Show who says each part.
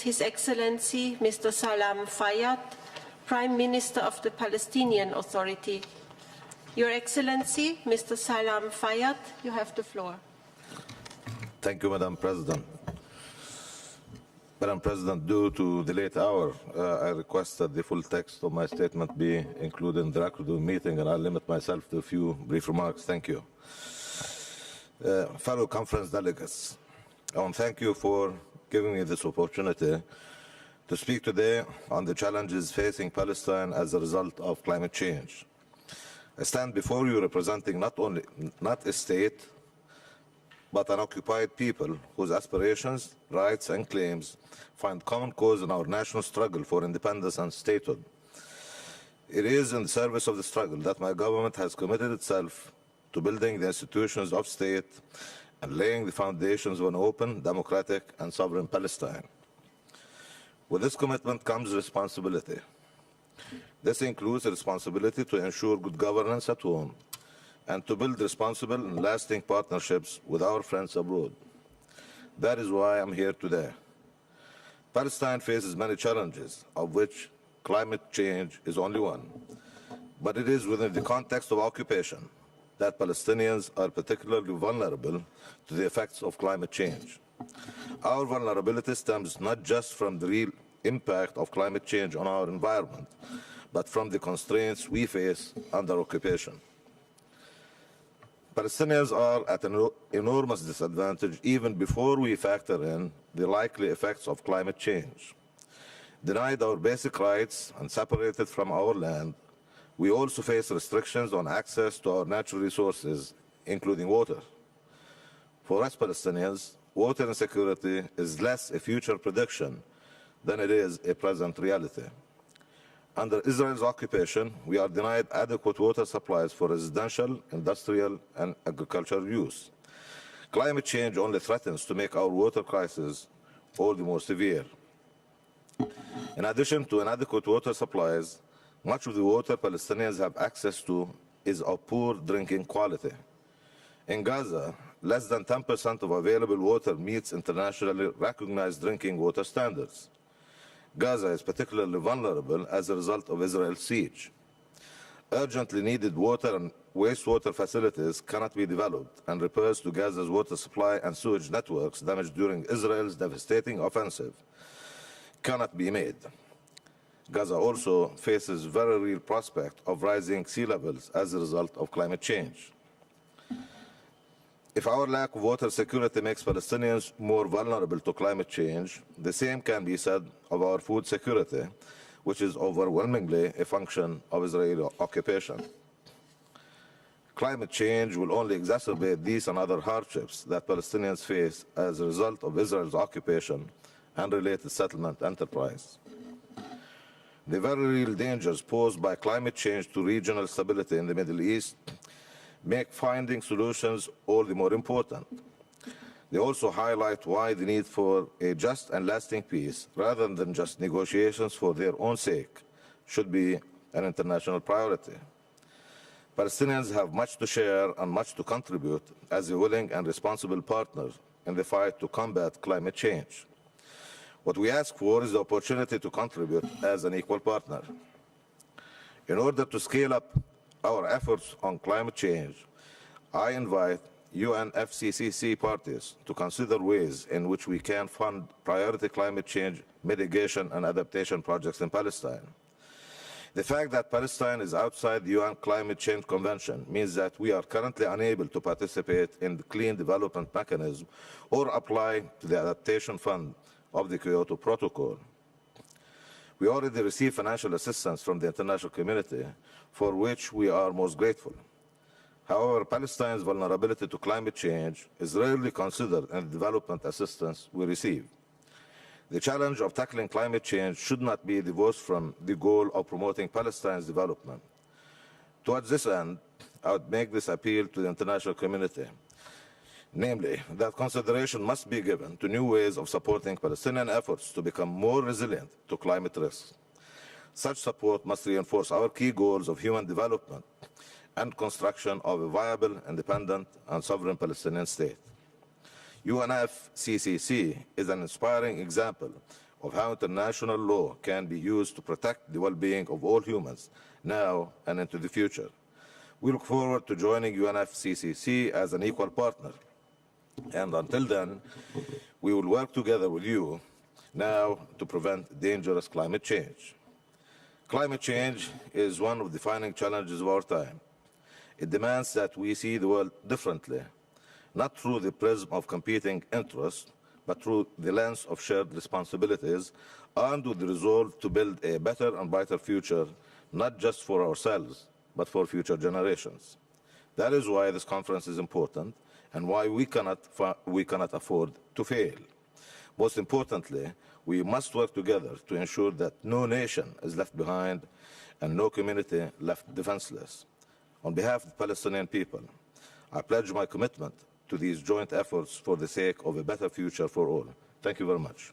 Speaker 1: His Excellency Mr. Salam Fayyad, Prime Minister of the Palestinian Authority. Your Excellency, Mr. Salam Fayyad, you have the floor.
Speaker 2: Thank you, Madam President. Madam President, due to the late hour, I request that the full text of my statement be included in the record of the meeting, and I'll limit myself to a few brief remarks. Thank you. Fellow conference delegates, I want to thank you for giving me this opportunity to speak today on the challenges facing Palestine as a result of climate change. I stand before you representing not a state, but an occupied people whose aspirations, rights, and claims find common cause in our national struggle for independence and statehood. It is in the service of the struggle that my government has committed itself to building the institutions of state and laying the foundations of an open, democratic, and sovereign Palestine. With this commitment comes responsibility. This includes a responsibility to ensure good governance at home and to build responsible and lasting partnerships with our friends abroad. That is why I'm here today. Palestine faces many challenges, of which climate change is only one. But it is within the context of occupation that Palestinians are particularly vulnerable to the effects of climate change. Our vulnerability stems not just from the real impact of climate change on our environment, but from the constraints we face under occupation. Palestinians are at an enormous disadvantage even before we factor in the likely effects of climate change. Denied our basic rights and separated from our land, we also face restrictions on access to our natural resources, including water. For us Palestinians, water insecurity is less a future prediction than it is a present reality. Under Israel's occupation, we are denied adequate water supplies for residential, industrial, and agricultural use. Climate change only threatens to make our water crisis all the more severe. In addition to inadequate water supplies, much of the water Palestinians have access to is of poor drinking quality. In Gaza, less than 10% of available water meets internationally recognized drinking water standards. Gaza is particularly vulnerable as a result of Israel's siege. Urgently needed water and wastewater facilities cannot be developed, and repairs to Gaza's water supply and sewage networks damaged during Israel's devastating offensive cannot be made. Gaza also faces very real prospect of rising sea levels as a result of climate change. If our lack of water security makes Palestinians more vulnerable to climate change, the same can be said of our food security, which is overwhelmingly a function of Israeli occupation. Climate change will only exacerbate these and other hardships that Palestinians face as a result of Israel's occupation and related settlement enterprise. The very real dangers posed by climate change to regional stability in the Middle East make finding solutions all the more important. They also highlight why the need for a just and lasting peace, rather than just negotiations for their own sake, should be an international priority. Palestinians have much to share and much to contribute as a willing and responsible partner in the fight to combat climate change. What we ask for is the opportunity to contribute as an equal partner. In order to scale up our efforts on climate change, I invite UNFCCC parties to consider ways in which we can fund priority climate change mitigation and adaptation projects in Palestine. The fact that Palestine is outside the UN Climate Change Convention means that we are currently unable to participate in the Clean Development Mechanism or apply to the Adaptation Fund of the Kyoto Protocol. We already receive financial assistance from the international community, for which we are most grateful. However, Palestine's vulnerability to climate change is rarely considered in the development assistance we receive. The challenge of tackling climate change should not be divorced from the goal of promoting Palestine's development. Towards this end, I would make this appeal to the international community, namely, that consideration must be given to new ways of supporting Palestinian efforts to become more resilient to climate risks. Such support must reinforce our key goals of human development and construction of a viable, independent, and sovereign Palestinian state. UNFCCC is an inspiring example of how international law can be used to protect the well-being of all humans now and into the future. We look forward to joining UNFCCC as an equal partner. And until then, we will work together with you now to prevent dangerous climate change. Climate change is one of the defining challenges of our time. It demands that we see the world differently, not through the prism of competing interests, but through the lens of shared responsibilities, armed with the resolve to build a better and brighter future, not just for ourselves, but for future generations. That is why this conference is important and why we cannot afford to fail. Most importantly, we must work together to ensure that no nation is left behind and no community left defenseless. On behalf of the Palestinian people, I pledge my commitment to these joint efforts for the sake of a better future for all. Thank you very much.